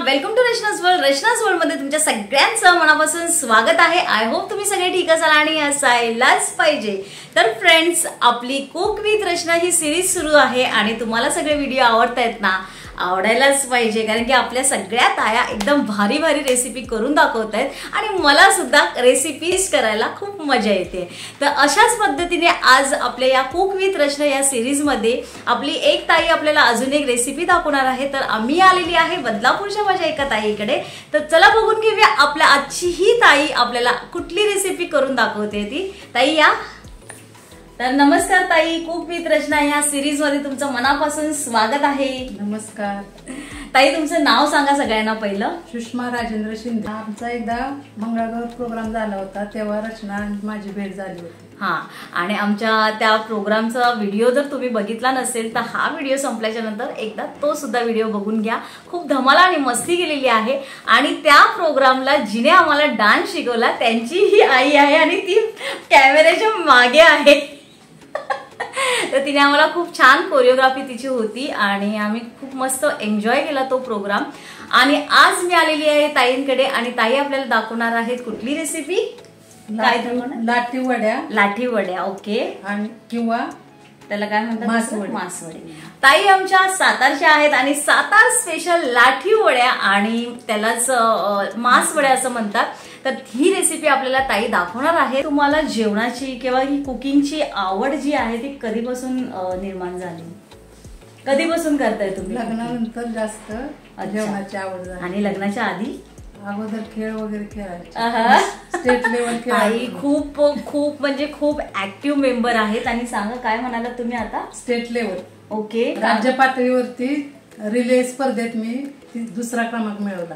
Welcome to Rachna's world. Rachna's world मध्ये तुमच्या सगळ्यांचं मनापासून स्वागत आहे. आय होप तुम्ही सगळे ठीक असाल आणि असायलाच पाहिजे. तर फ्रेंड्स, आपली कुक विथ रचना ही सिरीज सुरू आहे आणि तुम्हाला सगळे व्हिडिओ आवडतायत ना? आवडायलाच पाहिजे, कारण की आपल्या सगळ्या ताया एकदम भारी भारी रेसिपी करून दाखवत आहेत आणि मला सुद्धा रेसिपीज करायला खूप मजा येते. तर अशाच पद्धतीने आज आपल्या या कुक विथ रचना या सिरीजमध्ये आपली एक ताई आपल्याला अजून एक रेसिपी दाखवणार आहे. तर आम्ही आलेली आहे बदलापूरच्या माझ्या एका ताईकडे. तर चला बघून घेऊया आपल्या आजची ही ताई आपल्याला कुठली रेसिपी करून दाखवते ती. ताई या. तर नमस्कार ताई, कुक विथ रचना या सिरीज मध्ये तुमचं मनापासून स्वागत आहे. नमस्कार ताई, तुमचं नाव सांगा सगळ्यांना. पहिलं सुषमा राजेंद्र शिंदे. आमचा एकदा मंगळागौर प्रोग्राम झाला होता, तेव्हा रचना आणि माझी भेट झाली होती. हा, आणि आमच्या त्या प्रोग्रामचा व्हिडिओ जर तुम्ही बघितला नसेल तर हा व्हिडिओ संपल्याच्या नंतर एकदा तो सुद्धा व्हिडिओ बघून घ्या. खूप धमाल आणि मस्ती केलेली आहे. आणि त्या प्रोग्रामला जिने आम्हाला डान्स शिकवला त्यांची ही आई आहे आणि ती कॅमेऱ्याच्या मागे आहे. तर तिने आम्हाला खूप छान कोरिओग्राफी तिची होती आणि आम्ही खूप मस्त एन्जॉय केला तो प्रोग्राम. आणि आज मी आलेली आहे ताईंकडे आणि ताई आपल्याला दाखवणार आहेत कुठली रेसिपी? लाठी वड्या. लाठी वड्या, ओके. आणि किंवा त्याला काय म्हणतात? मासवडी. मासवडी. ताई आमच्या सातारच्या आहेत आणि सातार स्पेशल लाठी वड्या आणि त्यालाच मासवड्या असं म्हणतात. तर ही रेसिपी आपल्याला ताई दाखवणार आहे. तुम्हाला जेवणाची किंवा ही कुकिंगची आवड जी आहे ती कधीपासून निर्माण झाली? कधीपासून करताय तुम्ही? लग्नानंतर जास्त जेवणाची आवड झाली. आणि लग्नाच्या आधी अगोदर खेळ वगैरे खेळायचे. स्टेट लेवल आई खूप खूप म्हणजे खूप ऍक्टिव्ह मेंबर आहेत. आणि सांगा काय म्हणाला तुम्ही आता? State level, okay. राज्य पातळीवरती रिले स्पर्धेत मी दुसरा क्रमांक मिळवला.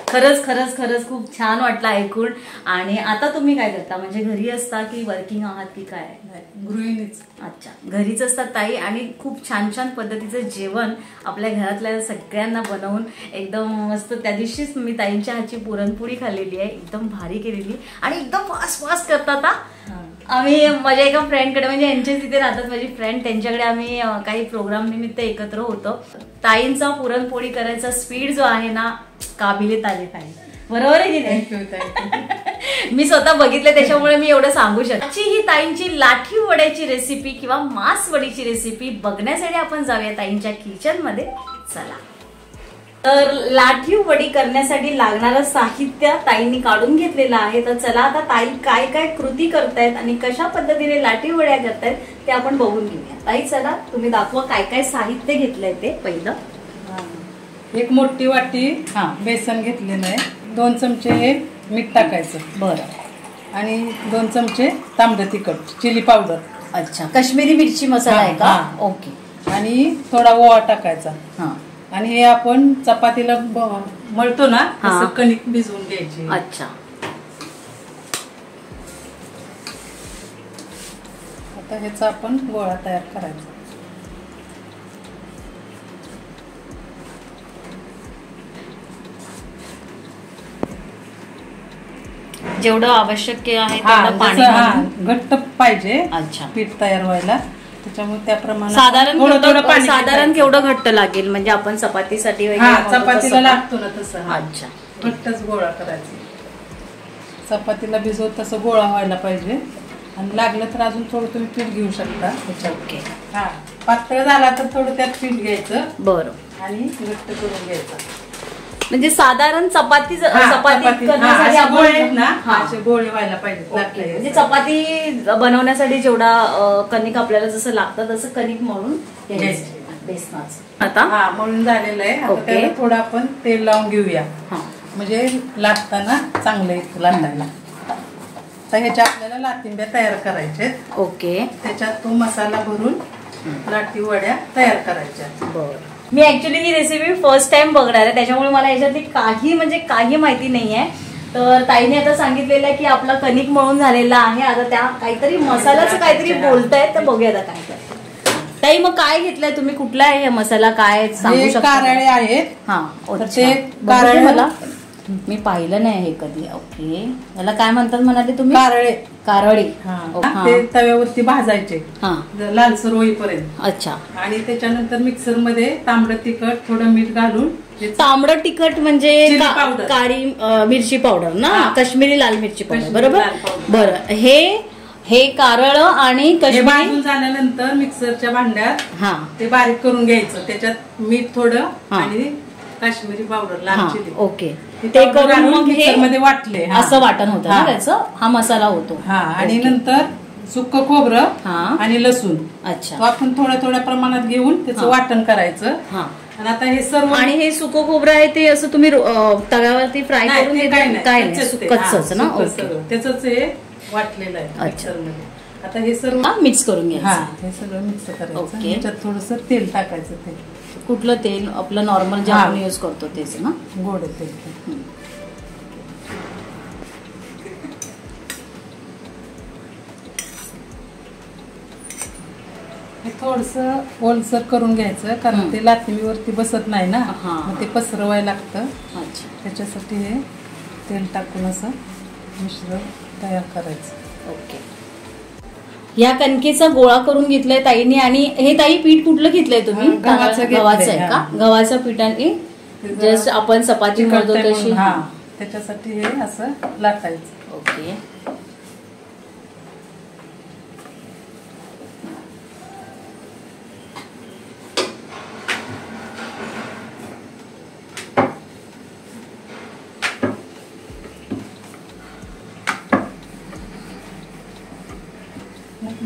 खरंच खरंच खरंच खूप छान वाटलं ऐकून. आणि आता तुम्ही काय करता? म्हणजे घरी असता की वर्किंग आहात की काय? गृहिणीच. अच्छा, घरीच असतात ताई. आणि खूप छान छान पद्धतीचं जेवण आपल्या घरातल्या सगळ्यांना बनवून एकदम मस्त. त्या दिवशीच मी ताईंच्या हातची पुरणपोळी खाल्लेली आहे, एकदम भारी केलेली आणि एकदम फास्ट फास्ट करतात. आम्ही माझ्या एका फ्रेंडकडे, म्हणजे यांच्या तिथे राहतात माझी फ्रेंड, त्यांच्याकडे आम्ही काही प्रोग्राम निमित्त एकत्र होतो. ताईंचा पुरणपोळी करायचा स्पीड जो आहे ना, काबिले तारीफ आहे. बरोबर आहे की नाही? मी स्वतः बघितले त्याच्यामुळे मी एवढं सांगू शकते. ही ताईंची लाठी वड्याची रेसिपी किंवा मासवडीची रेसिपी बघण्यासाठी आपण जाऊया ताईंच्या किचन मध्ये. चला. तर लाठी वडी करण्यासाठी लागणारं साहित्य ताईंनी काढून घेतलेलं आहे. तर चला आता ताई काय काय कृती करतायत आणि कशा पद्धतीने लाठी वड्या करतायत ते आपण बघून घेऊया. ताई चला, तुम्ही दाखवा काय काय साहित्य घेतलंय ते. पहिलं एक मोठी वाटी बेसन घेतलेलं आहे. 2 चमचे हे मीठ टाकायचं. बरं. आणि 2 चमचे तांबडं तिखट, चिली पावडर. अच्छा, काश्मीरी मिरची मसाला आहे का? ओके. आणि थोडा ओवा टाकायचा. हा. आणि हे आपण चपातीला मळतो ना, तसं कणिक भिजवून घ्यायची. अच्छा. आता ह्याचा आपण गोळा तयार करायचा. जेवढं आवश्यक आहे तेवढं पाणी घट्ट पाहिजे. अच्छा. पीठ तयार व्हायला, त्याच्यामुळे त्याप्रमाणे साधारण केवढं घट्ट लागेल? म्हणजे आपण चपातीसाठी चपातीला लागतो ना तसं. अच्छा. घट्टच गोळा करायचा. चपातीला भिजवत तसं गोळा व्हायला पाहिजे. आणि लागलं तर अजून थोडं तुम्ही पीठ घेऊ शकता. ओके. पातळ झाला तर थोडं त्यात पीठ घ्यायचं. बरं. आणि घट्ट करून घ्यायचं. म्हणजे साधारण चपाती करण्यासाठी गोळे व्हायला पाहिजे. म्हणजे चपाती बनवण्यासाठी जेवढा कणिक आपल्याला जसं लागतं तसं कणिक म्हणून बेसनाचं. आता मळून झालेलं आहे. थोडं आपण तेल लावून घेऊया, म्हणजे लाटताना चांगलं येतं लाटायला. तर ह्याच्या आपल्याला लाटिंब्या तयार करायच्या. ओके. त्याच्यात तो मसाला भरून लाटी वड्या तयार करायच्या. बरं. मी ऍक्च्युली ही रेसिपी फर्स्ट टाइम बघणार आहे, त्याच्यामुळे मला याच्यातली काही माहिती नाहीये. तर ताईने आता सांगितलेलं आहे की आपला कणिक मळून झालेला आहे. आता त्या काहीतरी मसाल्याचं काहीतरी बोलतायत, तर बघूया आता काय करताय. ताई मग काय घेतलंय तुम्ही? कुठला आहे हे मसाला? काय सांगू शकता? कारळे आहेत. कारळे मला मी पाहिलं नाही हे कधी. ओके. याला काय म्हणतात म्हणाले तुम्ही? कारळे. कारवडी ते तव्यावरती भाजायचे हा लालसर होईपर्यंत. अच्छा. आणि त्याच्यानंतर मिक्सर मध्ये तांबडं तिखट थोडं मीठ घालून. तांबडं तिखट म्हणजे काळी मिरची पावडर ना, काश्मीरी लाल मिरची पावडर, बरोबर. बरं, हे कारळ आणि भाजून झाल्यानंतर मिक्सरच्या भांड्यात ते बारीक करून घ्यायचं. त्याच्यात मीठ थोडं आणि काश्मीरी पावडर लाल चिली. ओके. ते करून मग मिक्सर मध्ये वाटले असं वाटण होतं ना त्याचं, हा मसाला होतो. आणि नंतर सुक्क खोबरं आणि लसूण. अच्छा. तो आपण थोड्या थोड्या प्रमाणात घेऊन त्याचं वाटण करायचं. आणि आता हे सर्व आणि हे सुकं खोबरं आहे ते असं तुम्ही तव्यावरती फ्राय करून काय कच्चच ना. त्याच हे वाटलेलं आहे मिक्सर मध्ये. आता हे सर्व मिक्स करून घ्यायचं. हे सगळं मिक्स करायचं. त्याच्यात थोडस तेल टाकायचं. तेल कुठलं तेल? आपलं नॉर्मल जे आपण यूज करतो तेच ना, गोड तेल. हे थोडस ओलसर करून घ्यायचं कारण ते लाथिंबीवरती बसत नाही ना, मग ते पसरवायला लागतं. त्याच्यासाठी हे तेल टाकून असं मिश्रण तयार करायचं. ओके. या कणकेचा गोळा करून घेतलाय ताईने. आणि हे ताई पीठ कुठलं घेतलंय तुम्ही? गव्हाचं आहे का? गव्हाच्या पिठाने जस्ट आपण चपाती करतो तशी. त्याच्यासाठी हे असं लाटायचं. ओके.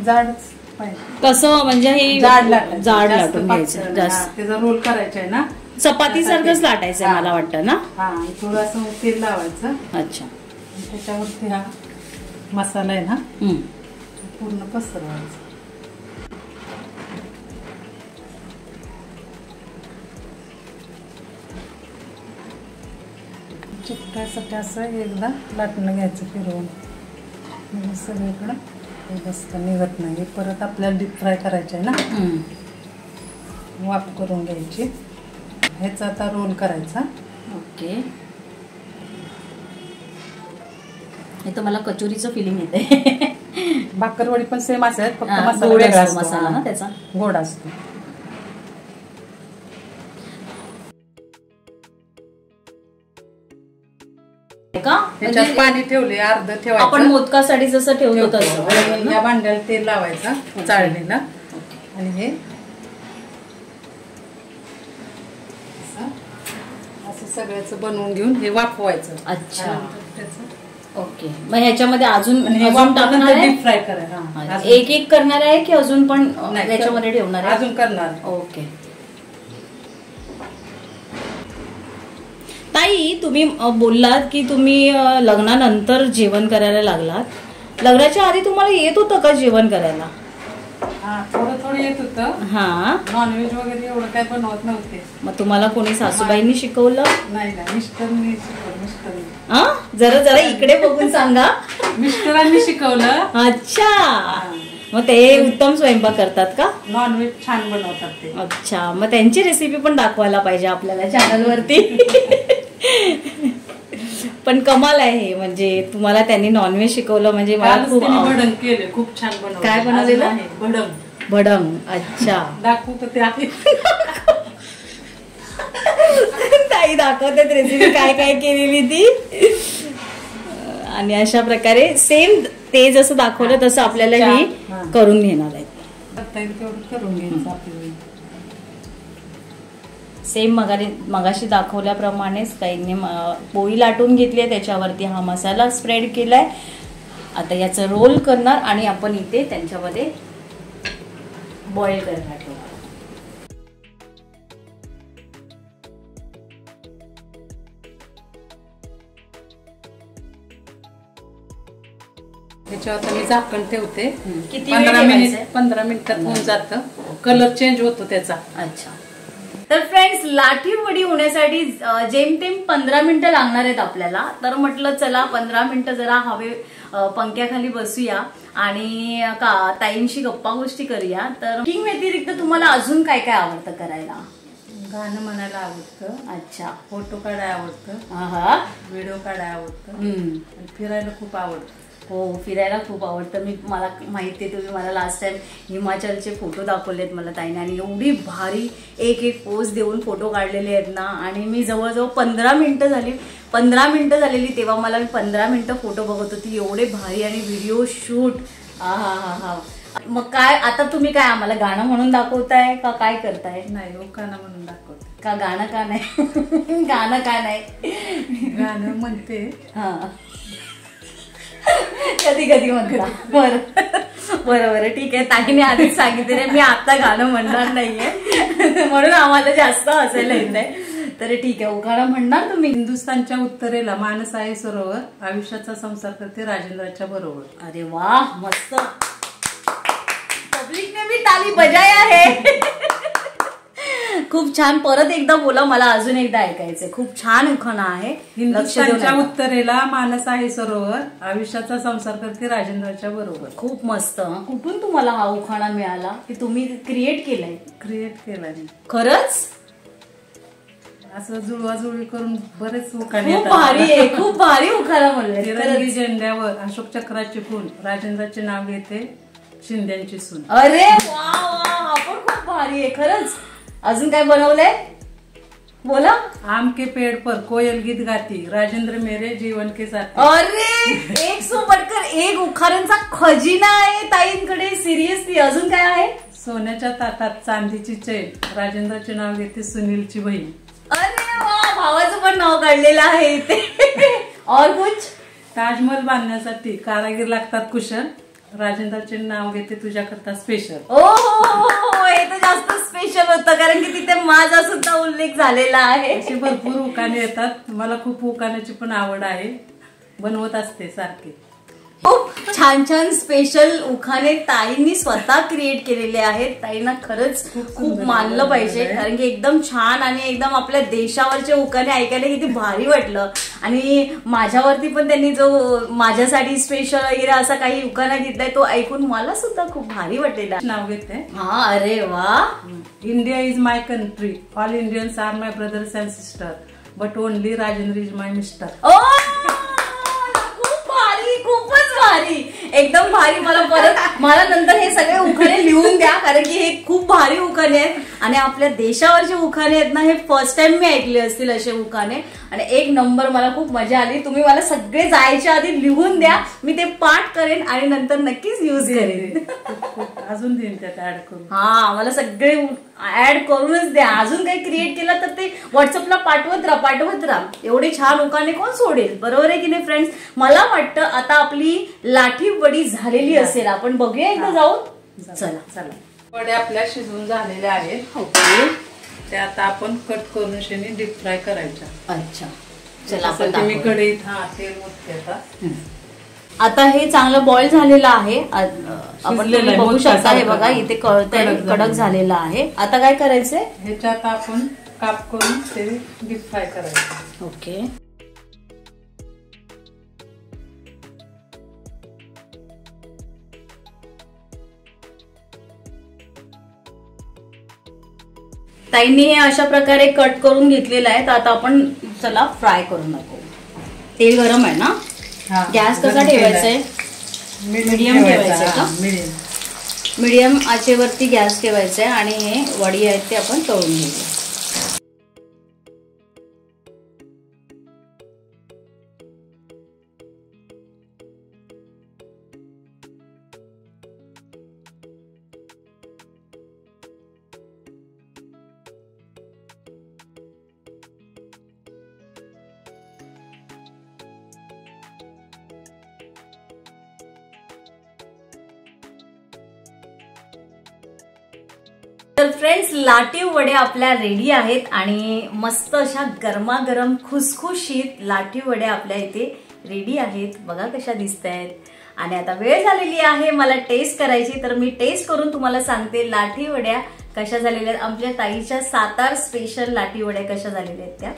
जाडच पाहिजे. कसं म्हणजे हे जाड लाटून घ्यायचं. जास्त त्याचा रोल करायचा आहे ना, चपाती सारखंच लाटायचंय मला वाटतं ना. थोडंसं तेल लावायचं. अच्छा. त्याच्यावरती हा मसाला आहे ना पूर्ण पसरवायचा. चिकटायसाठी असं एकदा लाटणं घ्यायचं फिरवून. म्हणजे सगळीकडं जास्त निघत नाही. परत आपल्याला डीप फ्राय करायचं आहे ना, वाफ करून घ्यायची. ह्याचा आता रोल करायचा. ओके. हे तर मला कचोरीचं फिलिंग येते. भाकरवडी पण सेम असेल, फक्त मसाला वेगळा असतो. मसाला ना त्याचा गोड असतो. त्याच्यात पाणी ठेवले, अर्ध ठेवायचं. आपण मोदकासाठी जसं ठेवतो तसं. या भांड्याला तेल लावायचं चाळणीला. आणि हे असं सगळ्याच बनवून घेऊन हे वाफवायचं. अच्छा. ओके. मग ह्याच्यामध्ये अजून टाकणार आहे? डीप फ्राय करा. एक एक करणार आहे की अजून पण याच्यामध्ये ठेवणार आहे? अजून करणार. ओके. ताई, तुम्ही बोललात की तुम्ही लग्नानंतर जेवण करायला लागलात. लग्नाच्या आधी तुम्हाला येत होतं का जेवण करायला? थोडं थोडं येत होतं. नॉनव्हेज वगैरे एवढं काय बनवत नव्हते. मग तुम्हाला कोणी सासूबाईंनी शिकवलं? नाही, मिस्टरांनी शिकवलं. जरा इकडे बघून सांगा. मिस्टरांनी शिकवलं. अच्छा. मग ते उत्तम स्वयंपाक करतात का? नॉनव्हेज छान बनवतात ते. अच्छा. मग त्यांची रेसिपी पण दाखवायला पाहिजे आपल्याला चॅनलवरती. पण कमाल आहे, म्हणजे तुम्हाला त्यांनी नॉनव्हेज शिकवलं म्हणजे मला खूप भडंग केले, खूप छान बनवलं. काय बनवलेलं? भडंग. अच्छा. दाखवतो ते आहे. ताई दाखवतात रेसिपी काय काय केलेली ती. आणि अशा प्रकारे सेम ते जसं दाखवलं तसं आपल्याला ही करून घेणार आहे. करून घ्यायचं आपल्याला. सेम मगाशी दाखवल्याप्रमाणेच ताईंनी पोळी लाटून घेतली आहे, त्याच्यावरती हा मसाला स्प्रेड केलाय. आता याचं रोल करणार आणि आपण इथे त्यांच्यामध्ये बॉईल करायला ठेवू. त्याच्यावर मी झाकण ठेवते. किती 15 मिनिटात होऊन जातं. कलर चेंज होतो त्याचा. अच्छा. तर फ्रेंड्स, लाठी वडी होण्यासाठी जेमतेम 15 मिनिटं लागणार आहेत आपल्याला. तर म्हटलं चला 15 मिनिटं जरा पंख्याखाली बसूया आणि ताईंशी गप्पा गोष्टी करूया. तर कुकिंग व्यतिरिक्त तुम्हाला अजून काय काय आवडतं करायला? गाणं म्हणायला आवडतं. अच्छा. फोटो काढायला आवडतं. व्हिडिओ काढायला आवडतं. फिरायला खूप आवडतं. हो, फिरायला खूप आवडतं. मला माहिती आहे, तुम्ही मला लास्ट टाइम हिमाचलचे फोटो दाखवलेत मला ताईने, आणि एवढी भारी एक एक पोज देऊन फोटो काढलेले आहेत ना. आणि मी जवळजवळ 15 मिनिटं झालेली तेव्हा मला मी 15 मिनिटं फोटो बघत होती. एवढे भारी आणि व्हिडिओ शूट. हा हा हा हा. मग काय आता तुम्ही काय आम्हाला गाणं म्हणून दाखवताय का काय करताय? नाही, उखाणा म्हणून दाखवते. का गाणं का नाही? गाणं का नाही? गाणं म्हणते. हा, कधी कधी म्हणता. बरं ठीक आहे. ताईने आधीच सांगितले मी आता गाणं म्हणणार नाहीये, म्हणून आम्हाला जास्त हसायला येतंय. तर ठीक आहे, उखाणा म्हणणार तुम्ही. हिंदुस्थानच्या उत्तरेला मानस आहे सरोवर, आयुष्याचा संसार करते राजेंद्राच्या बरोबर. अरे वा, मस्त. पब्लिकने भी ताली बजाय आहे. खूप छान. परत एकदा बोला, मला अजून एकदा ऐकायचंय. खूप छान उखाणा आहे. हिंदुस्थानच्या उत्तरेला मानस आहे सरोवर, आयुष्याचा संसार करते राजेंद्राच्या बरोबर. खूप मस्त. कुठून तुम्हाला हा उखाणा मिळाला की तुम्ही क्रिएट केलाय? क्रिएट केलाय खरंच. असं जुळवाजुळवी करून बरेच उखाणे. खूप भारी आहे, खूप भारी उखाणा म्हणले. तिरंगी झेंड्यावर अशोक चक्राची खून, राजेंद्राचे नाव घेते शिंद्यांची सून. अरे वा, हा पण खूप भारी आहे खरंच. अजून काय बनवलंय बोला. आम के पेड़ पर कोयल गीत गाती, राजेंद्र मेरे जीवन के साथी. अरे एक सो बढ़कर एक उखाण्यांचा खजिना आहे ताईंकडे. सिरियसली. अजून काय आहे? सोन्याच्या ताटात चांदीची चैन, राजेंद्राचे नाव घेते सुनीलची बहीण. अरे वा, भावाचं पण नाव काढलेलं आहे इथे. और कुछ? ताजमहल बांधण्यासाठी कारागीर लागतात कुशल, राजेंद्राचे नाव घेते तुझ्याकरता स्पेशल. ओ हो, हे तर जास्त स्पेशल होतं, कारण की तिथे माझा सुद्धा उल्लेख झालेला आहे. असे भरपूर उखाणे येतात. मला खूप उखाण्याची पण आवड आहे, बनवत असते सारखे. खूप छान छान स्पेशल उखाणे ताईंनी स्वतः क्रिएट केलेले आहेत. ताईंना खरंच खूप मानलं पाहिजे, कारण की एकदम छान आणि एकदम आपल्या देशावरचे उखाणे ऐकायला किती भारी वाटलं. आणि माझ्यावरती पण त्यांनी जो माझ्यासाठी स्पेशल वगैरे असा काही उखाणा घेतलाय तो ऐकून मला सुद्धा खूप भारी वाटलेला. नाव घेते. हा, अरे वा. India is my country, all Indians are my brothers and sister, but only Rajendra is my mister. ओ, खूपच भारी, एकदम भारी. मला नंतर हे सगळे उखाणे लिहून द्या, कारण की हे खूप भारी उखाणे आहेत. आणि आपल्या देशावरचे उखाणे आहेत ना, हे फर्स्ट टाइम मी ऐकले असतील असे उखाणे. आणि एक नंबर, मला खूप मजा आली. तुम्ही मला सगळे जायच्या आधी लिहून द्या, मी ते पाठ करेन आणि नंतर नक्कीच युज करेन. अजून देईन त्यात ऍड करून. हा, मला सगळे ऍड करूनच द्या. अजून काही क्रिएट केलं तर ते व्हॉट्सअपला पाठवत राहा. एवढे छान उखाणे कोण सोडेल, बरोबर आहे की नाही फ्रेंड्स? मला वाटतं आता आपली लाठी वडी झालेली असेल. आपण बघूया एकदा जाऊन. चला. वड्या आपल्या शिजवून झालेल्या आहेत. ओके. ते आता आपण कट करून शेणी डीप फ्राय करायच्या. अच्छा, चला. मी कढईत तेल ओतते. आता हे चांगलं बॉईल झालेलं आहे. आपण बघू शकता, हे बघा इथे कडक झालेलं आहे. आता काय करायचंय? ह्याच्यात आपण काप करून ते डीप फ्राय करायचं. ओके. ताईंनी हे अशा प्रकारे कट करून घेतलेलं आहे. तर आता आपण चला फ्राय करून दाखवू. तेल गरम आहे ना? गॅस कसा ठेवायचा आहे? मीडियम ठेवायचा का? मीडियम आचेवरती गॅस ठेवायचा आहे. आणि हे वडी आहेत ते आपण तळून घेऊया. तर फ्रेंड्स, लाटीव वडे आपल्या रेडी आहेत. आणि मस्त अशा गरमागरम खुसखुशीत लाटीव वडे आपल्या इथे रेडी आहेत. बघा कशा दिसत आहेत. आणि आता वेळ झालेली आहे मला टेस्ट करायची. तर मी टेस्ट करून तुम्हाला सांगते लाठी वड्या कशा झालेल्या आहेत. आमच्या ताईच्या सातार स्पेशल लाठी वड्या कशा झालेल्या आहेत त्या.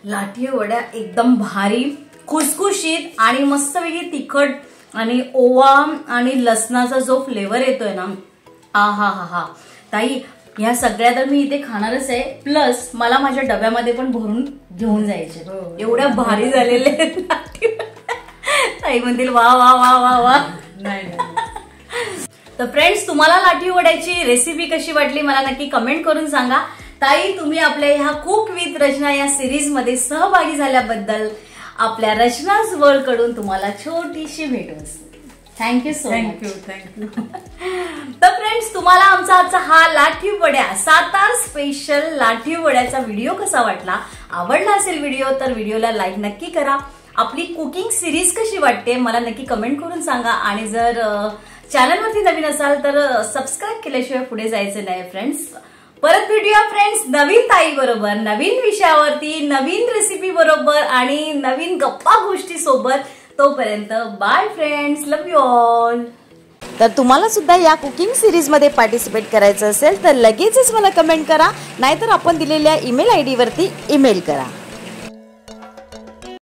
लाठी वड्या एकदम भारी, खुसखुशीत आणि मस्तपैकी तिखट आणि ओवा आणि लसणाचा जो फ्लेवर येतोय ना, हा ताई ह्या सगळ्या तर मी इथे खाणारच आहे. प्लस मला माझ्या डब्यामध्ये पण भरून घेऊन जायचे. एवढ्या भारी झालेले ताई म्हणतील वा वा वा वा वा. तर फ्रेंड्स, तुम्हाला लाठी वड्याची रेसिपी कशी वाटली मला नक्की कमेंट करून सांगा. ताई, तुम्ही आपल्या ह्या कुक विथ रचना या सिरीज मध्ये सहभागी झाल्याबद्दल आपल्या रचनाज वर्ल्ड कडून तुम्हाला छोटीशी भेट वस्तू. Thank you so much. थँक्यू. तर फ्रेंड्स, तुम्हाला आमचा आजचा हा लाठी वड्या सातार स्पेशल लाठी वड्याचा व्हिडिओ कसा वाटला? आवडला असेल व्हिडिओ तर व्हिडिओला लाईक नक्की करा. आपली कुकिंग सिरीज कशी वाटते मला नक्की कमेंट करून सांगा. आणि जर चॅनलवरती नवीन असाल तर सबस्क्राईब केल्याशिवाय पुढे जायचं नाही. फ्रेंड्स, परत भेटूया फ्रेंड्स नवीन ताई बरोबर, नवीन विषयावरती, नवीन रेसिपी बरोबर आणि नवीन गप्पा गोष्टी सोबत. तोपर्यंत bye friends, love you all. तर तुम्हाला सुद्धा या कुकिंग सिरीज मध्ये पार्टिसिपेट करायचं असेल तर लगेचच मला कमेंट करा, नाहीतर आपण दिलेल्या ईमेल आयडी वरती ईमेल करा.